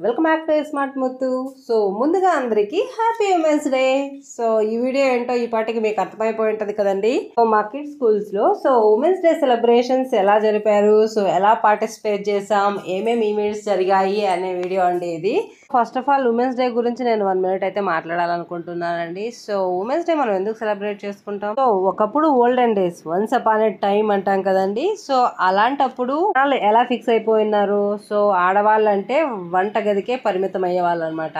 Welcome back to smart Muthu. So ముందుగా అందరికి happy women's day. So ఈ వీడియో ఏంటో ఈ పాటికి మీకు అర్థమైపోయి ఉంటుంది కదండి. సో మా కిడ్స్ స్కూల్స్ లో ఉమెన్స్ డే సెలబ్రేషన్స్ ఎలా జరిపారు, సో ఎలా పార్టిసిపేట్ చేసాం, ఏమేమి ఈవెంట్స్ జరిగాయి అనే వీడియో అండి ఇది. First of all women's day గురించి నేను 1 minute అయితే మాట్లాడాలనుకుంటున్నానండి. సో ఉమెన్స్ డే మనం ఎందుకు సెలబ్రేట్ చేసుకుంటాం? సో ఒకప్పుడు olden days, once upon a time అంటాం కదండి. సో అలాంటప్పుడు వాళ్ళు ఎలా ఫిక్స్ అయిపోయినారు, సో ఆడవాళ్ళు అంటే వంట గదికే పరిమితం అయ్యే వాళ్ళు అనమాట.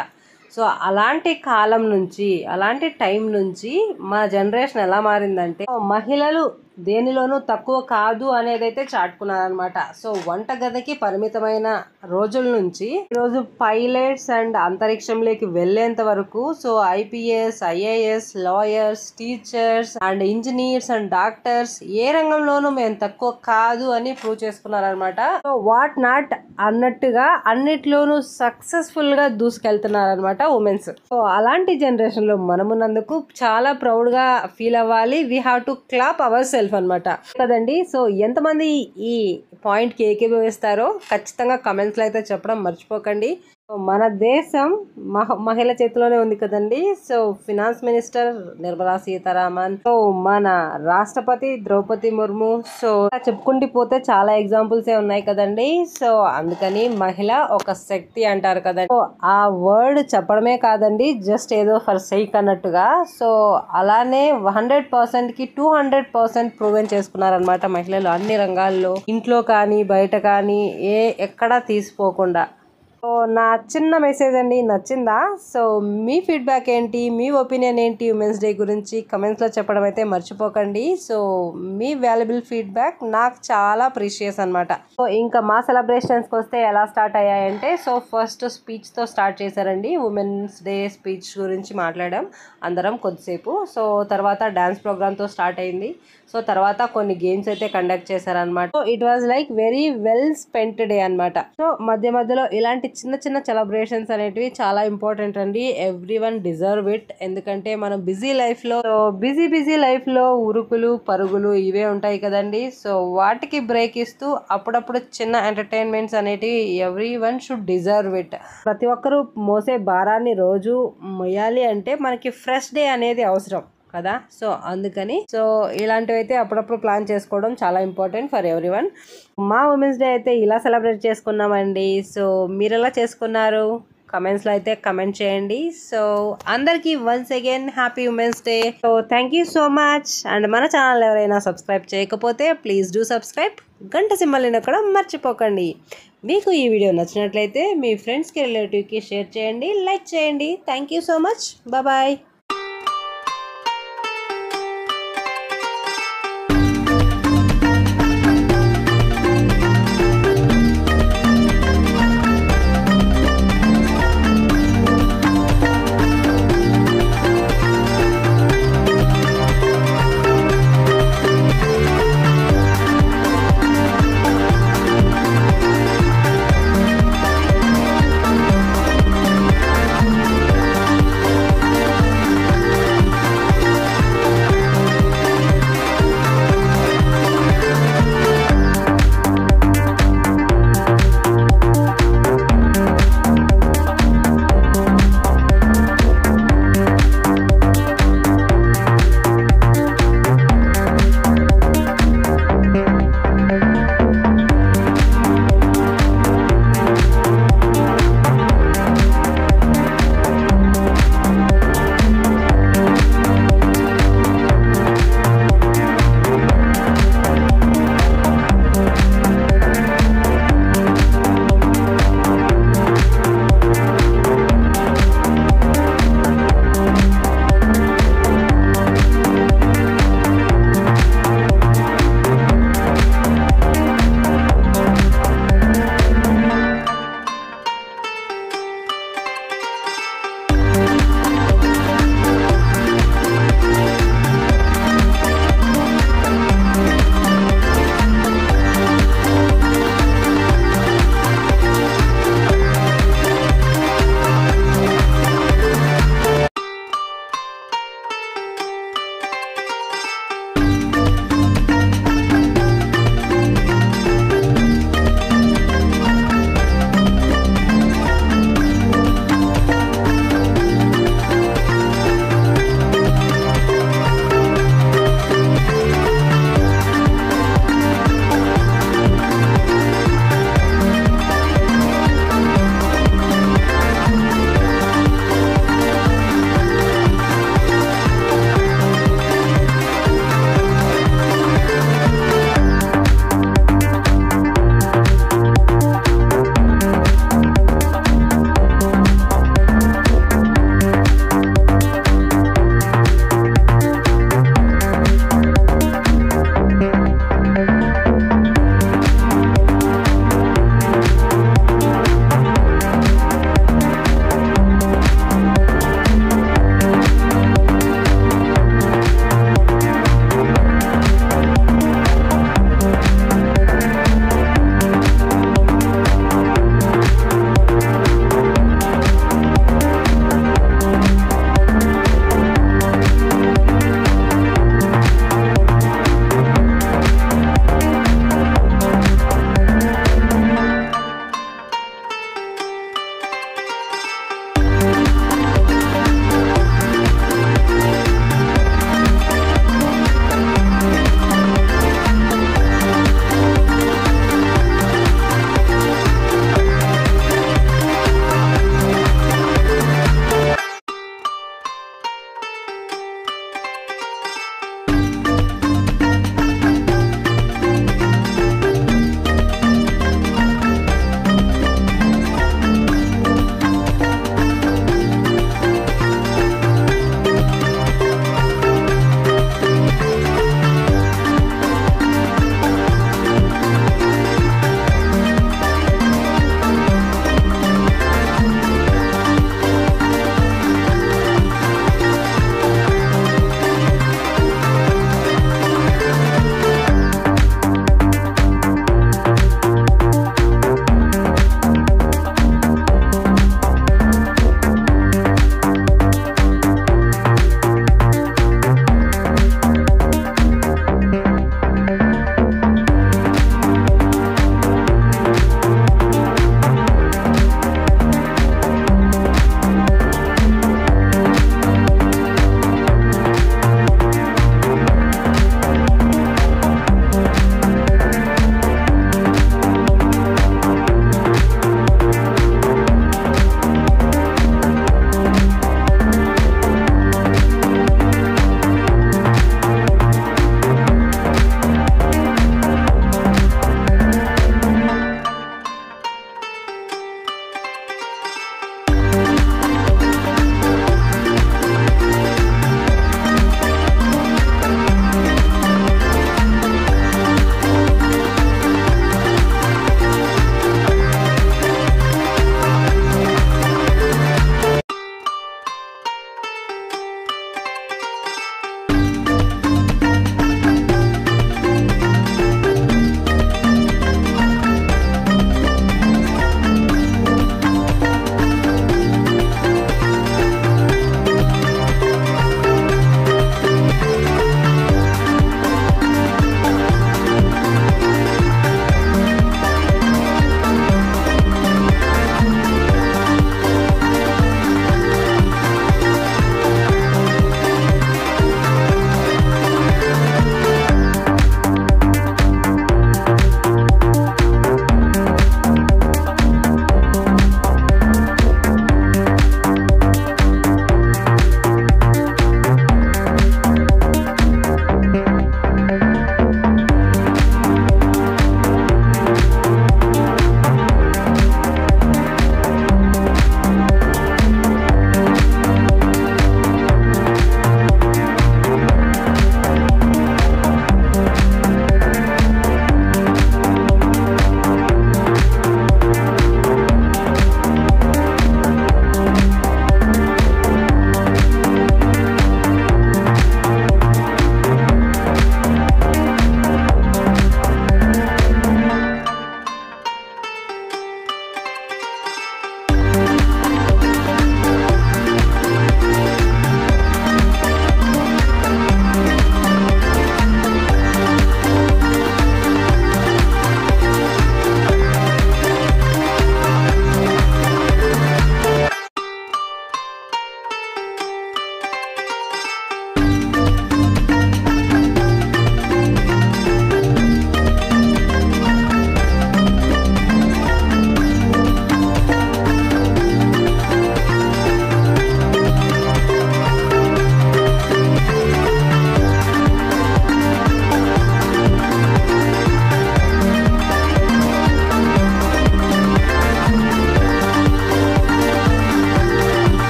సో అలాంటి కాలం నుంచి, అలాంటి టైం నుంచి మా జనరేషన్ ఎలా మారిందంటే మహిళలు దేనిలోనూ తక్కువ కాదు అనేదైతే చాటుకున్నారనమాట. సో వంట గదికి పరిమితమైన రోజుల నుంచి ఈరోజు పైలట్స్ అండ్ అంతరిక్షంలోకి వెళ్ళేంత వరకు, so IPS, IAS, lawyers, teachers and engineers and doctors ఏ రంగంలోనూ మేము తక్కువ కాదు అని ప్రూవ్ చేసుకున్నారనమాట. సో వాట్ నాట్ అన్నట్టుగా అన్నిట్లోనూ సక్సెస్ఫుల్ గా దూసుకెళ్తున్నారనమాట ఉమెన్స్. సో అలాంటి జనరేషన్ లో మనమున్నందుకు చాలా ప్రౌడ్ గా ఫీల్ అవ్వాలి. We have to clap our self అనమాట కదండి. సో ఎంతమంది ఈ పాయింట్ కి ఏకీభవిస్తారో ఖచ్చితంగా కమెంట్స్ లో అయితే చెప్పడం మర్చిపోకండి. మన దేశం మహిళ చేతిలోనే ఉంది కదండి. So finance minister Nirmala Sitharaman, so మన రాష్ట్రపతి ద్రౌపది ముర్ము, సో చెప్పుకుంటూ పోతే చాలా ఎగ్జాంపుల్స్ ఉన్నాయి కదండి. సో అందుకని మహిళ ఒక శక్తి అంటారు కదండి. సో ఆ వర్డ్ చెప్పడమే కాదండి, జస్ట్ ఏదో ఫర్ సైక్ అన్నట్టుగా. సో అలానే 100% కి 200% ప్రూవెన్ చేసుకున్నారనమాట మహిళలు అన్ని రంగాల్లో, ఇంట్లో కానీ బయట కానీ ఎక్కడా తీసిపోకుండా. సో నా చిన్న మెసేజ్ అండి, నచ్చిందా? సో మీ ఫీడ్బ్యాక్ ఏంటి, మీ ఒపీనియన్ ఏంటి ఉమెన్స్ డే గురించి కమెంట్స్లో చెప్పడం అయితే మర్చిపోకండి. సో మీ వాల్యుబుల్ ఫీడ్బ్యాక్ నాకు చాలా ప్రీషియస్ అనమాట. సో ఇంకా మా సెలబ్రేషన్స్కి వస్తే ఎలా స్టార్ట్ అయ్యాయంటే, సో ఫస్ట్ స్పీచ్తో స్టార్ట్ చేశారండి. ఉమెన్స్ డే స్పీచ్ గురించి మాట్లాడాం అందరం కొద్దిసేపు. సో తర్వాత డ్యాన్స్ ప్రోగ్రామ్తో స్టార్ట్ అయింది. సో తర్వాత కొన్ని గేమ్స్ అయితే కండక్ట్ చేశారనమాట. So it was like very well spent day అనమాట. సో మధ్య మధ్యలో ఇలాంటి చిన్న చిన్న సెలబ్రేషన్స్ అనేటివి చాలా ఇంపార్టెంట్ అండి. Everyone deserve it. ఎందుకంటే మనం బిజీ లైఫ్ లో ఉరుకులు పరుగులు ఇవే ఉంటాయి కదండి. సో వాటికి బ్రేక్ ఇస్తూ అప్పుడప్పుడు చిన్న ఎంటర్టైన్మెంట్స్ అనేటివి ఎవ్రీవన్ షుడ్ డిజర్వ్ ఇట్. ప్రతి ఒక్కరూ మోసే భారాన్ని రోజు మొయ్యాలి అంటే మనకి ఫ్రెష్ డే అనేది అవసరం కదా. సో అందుకని సో ఇలాంటివి అయితే అప్పుడప్పుడు ప్లాన్ చేసుకోవడం చాలా ఇంపార్టెంట్ ఫర్ ఎవ్రీవన్. మా ఉమెన్స్ డే అయితే ఇలా సెలబ్రేట్ చేసుకున్నామండి. సో మీరు ఎలా చేసుకున్నారు కమెంట్స్లో అయితే కమెంట్ చేయండి. సో అందరికీ once again happy women's day. So thank you so much. And మన ఛానల్ ఎవరైనా సబ్స్క్రైబ్ చేయకపోతే ప్లీజ్ డూ సబ్స్క్రైబ్. గంట సింబల్ని నొక్కడం మర్చిపోకండి. మీకు ఈ వీడియో నచ్చినట్లయితే మీ ఫ్రెండ్స్కి, రిలేటివ్కి షేర్ చేయండి, లైక్ చేయండి. Thank you so much. Bye.